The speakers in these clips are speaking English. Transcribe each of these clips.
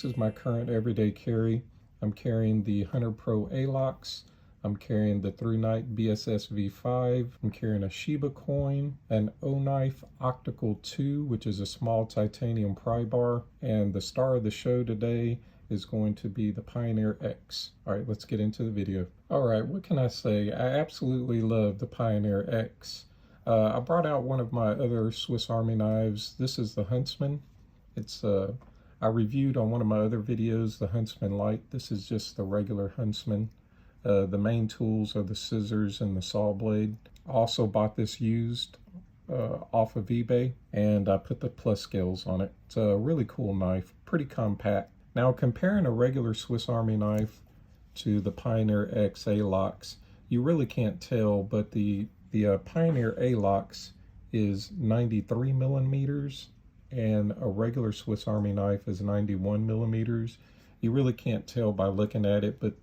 this is my current everyday carry. I'm carrying the Hunter Pro Alox. I'm carrying the Through Night BSS V5. I'm carrying a Shiba coin, an O-Knife Octical 2, which is a small titanium pry bar. And the star of the show today is going to be the Pioneer X. All right, let's get into the video. All right, what can I say? I absolutely love the Pioneer X. I brought out one of my other Swiss Army knives. This is the Huntsman. It's I reviewed on one of my other videos the Huntsman Light. This is just the regular Huntsman. The main tools are the scissors and the saw blade. I also bought this used off of eBay, and I put the plus scales on it. It's a really cool knife, pretty compact. Now, comparing a regular Swiss Army knife to the Pioneer X Alox, you really can't tell, but the Pioneer Alox is 93 millimeters, and a regular Swiss Army knife is 91 millimeters. You really can't tell by looking at it, but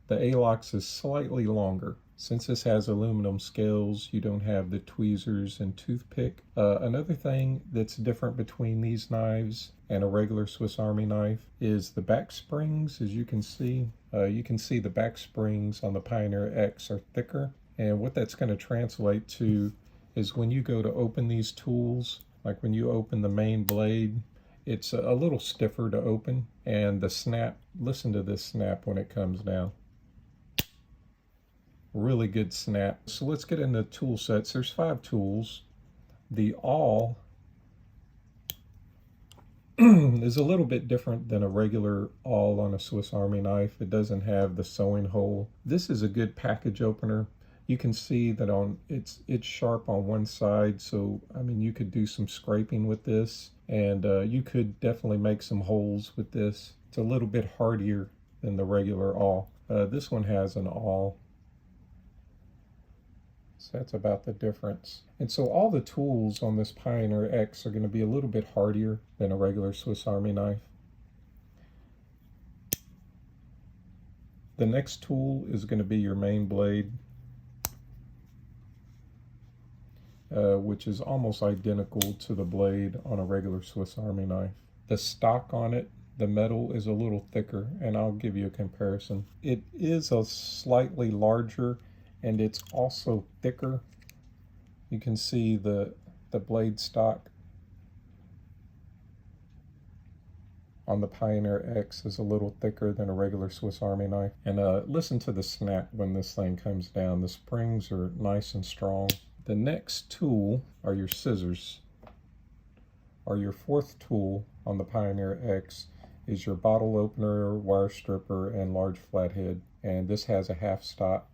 the Alox is slightly longer. Since this has aluminum scales, you don't have the tweezers and toothpick. Another thing that's different between these knives and a regular Swiss Army knife is the back springs. As you can see the back springs on the Pioneer X are thicker. And what that's going to translate to is when you go to open these tools, like when you open the main blade, it's a little stiffer to open. And the snap, listen to this snap when it comes down. Really good snap. So let's get into tool sets. There's 5 tools. The awl is a little bit different than a regular awl on a Swiss Army knife. It doesn't have the sewing hole. This is a good package opener. You can see that it's sharp on one side, so I mean you could do some scraping with this, and you could definitely make some holes with this. It's a little bit hardier than the regular awl. This one has an awl. So that's about the difference. And so all the tools on this Pioneer X are going to be a little bit hardier than a regular Swiss Army knife. The next tool is going to be your main blade, which is almost identical to the blade on a regular Swiss Army knife. The stock on it, the metal is a little thicker, and I'll give you a comparison. It is a slightly larger, and it's also thicker. You can see the blade stock on the Pioneer X is a little thicker than a regular Swiss Army knife. And listen to the snap when this thing comes down. The springs are nice and strong. The next tool are your scissors. Or your 4th tool on the Pioneer X is your bottle opener, wire stripper, and large flathead. And this has a half stop.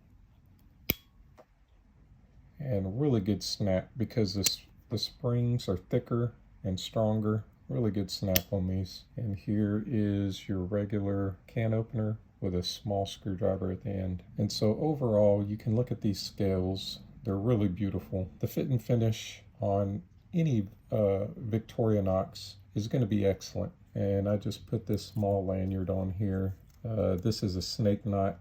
And really good snap because the springs are thicker and stronger. Really good snap on these. And here is your regular can opener with a small screwdriver at the end. And so overall, you can look at these scales. They're really beautiful. The fit and finish on any Victorinox is going to be excellent. And I just put this small lanyard on here. This is a snake knot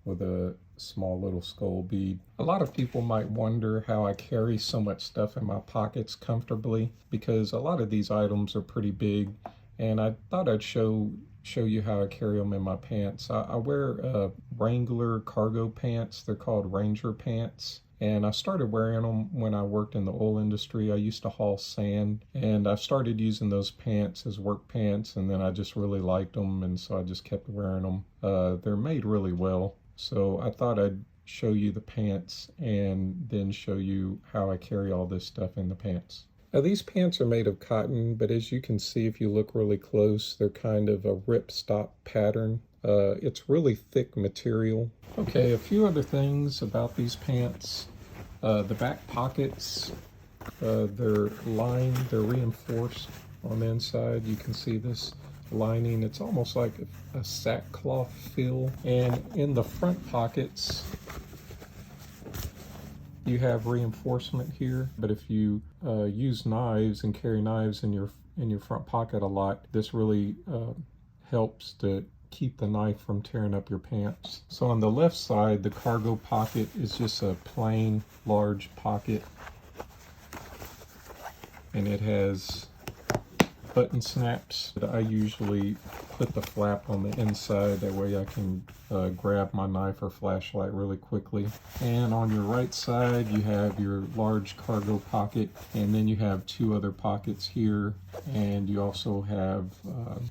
with a small little skull bead. A lot of people might wonder how I carry so much stuff in my pockets comfortably, because a lot of these items are pretty big, and I thought I'd show you how I carry them in my pants. I wear Wrangler cargo pants. They're called Ranger pants. And I started wearing them when I worked in the oil industry. I used to haul sand, and I started using those pants as work pants, and then I just really liked them, and so I just kept wearing them. They're made really well. So I thought I'd show you the pants and then show you how I carry all this stuff in the pants. Now these pants are made of cotton, but as you can see if you look really close, they're kind of a ripstop pattern. It's really thick material. Okay, a few other things about these pants. The back pockets, they're lined, they're reinforced on the inside. You can see this lining. It's almost like a sackcloth feel. And in the front pockets, you have reinforcement here. But if you use knives and carry knives in your front pocket a lot, this really helps to keep the knife from tearing up your pants. So on the left side, the cargo pocket is just a plain large pocket, and it has button snaps. I usually put the flap on the inside, that way I can grab my knife or flashlight really quickly. And on your right side you have your large cargo pocket, and then you have two other pockets here, and you also have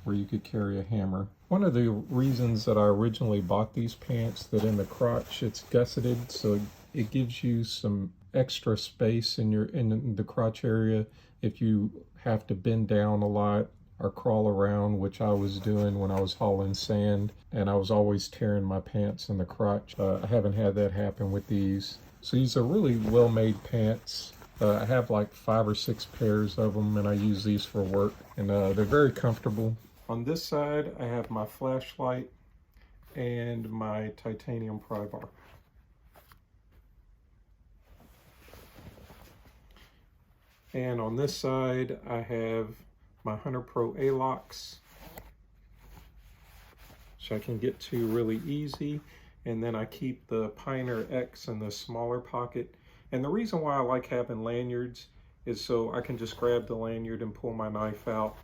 where you could carry a hammer. One of the reasons that I originally bought these pants, that in the crotch it's gusseted, so it gives you some extra space in the crotch area if you have to bend down a lot or crawl around, which I was doing when I was hauling sand, and I was always tearing my pants in the crotch. I haven't had that happen with these. So these are really well-made pants. I have like 5 or 6 pairs of them, and I use these for work, and they're very comfortable. On this side I have my flashlight and my titanium pry bar. And on this side I have my Hunter Pro Alox, which I can get to really easy. And then I keep the Pioneer X in the smaller pocket. And the reason why I like having lanyards is so I can just grab the lanyard and pull my knife out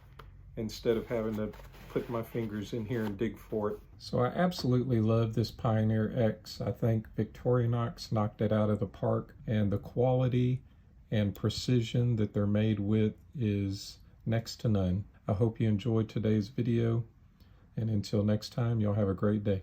instead of having to put my fingers in here and dig for it. So I absolutely love this Pioneer X. I think Victorinox knocked it out of the park, and the quality and precision that they're made with is next to none. I hope you enjoyed today's video, and until next time, y'all have a great day.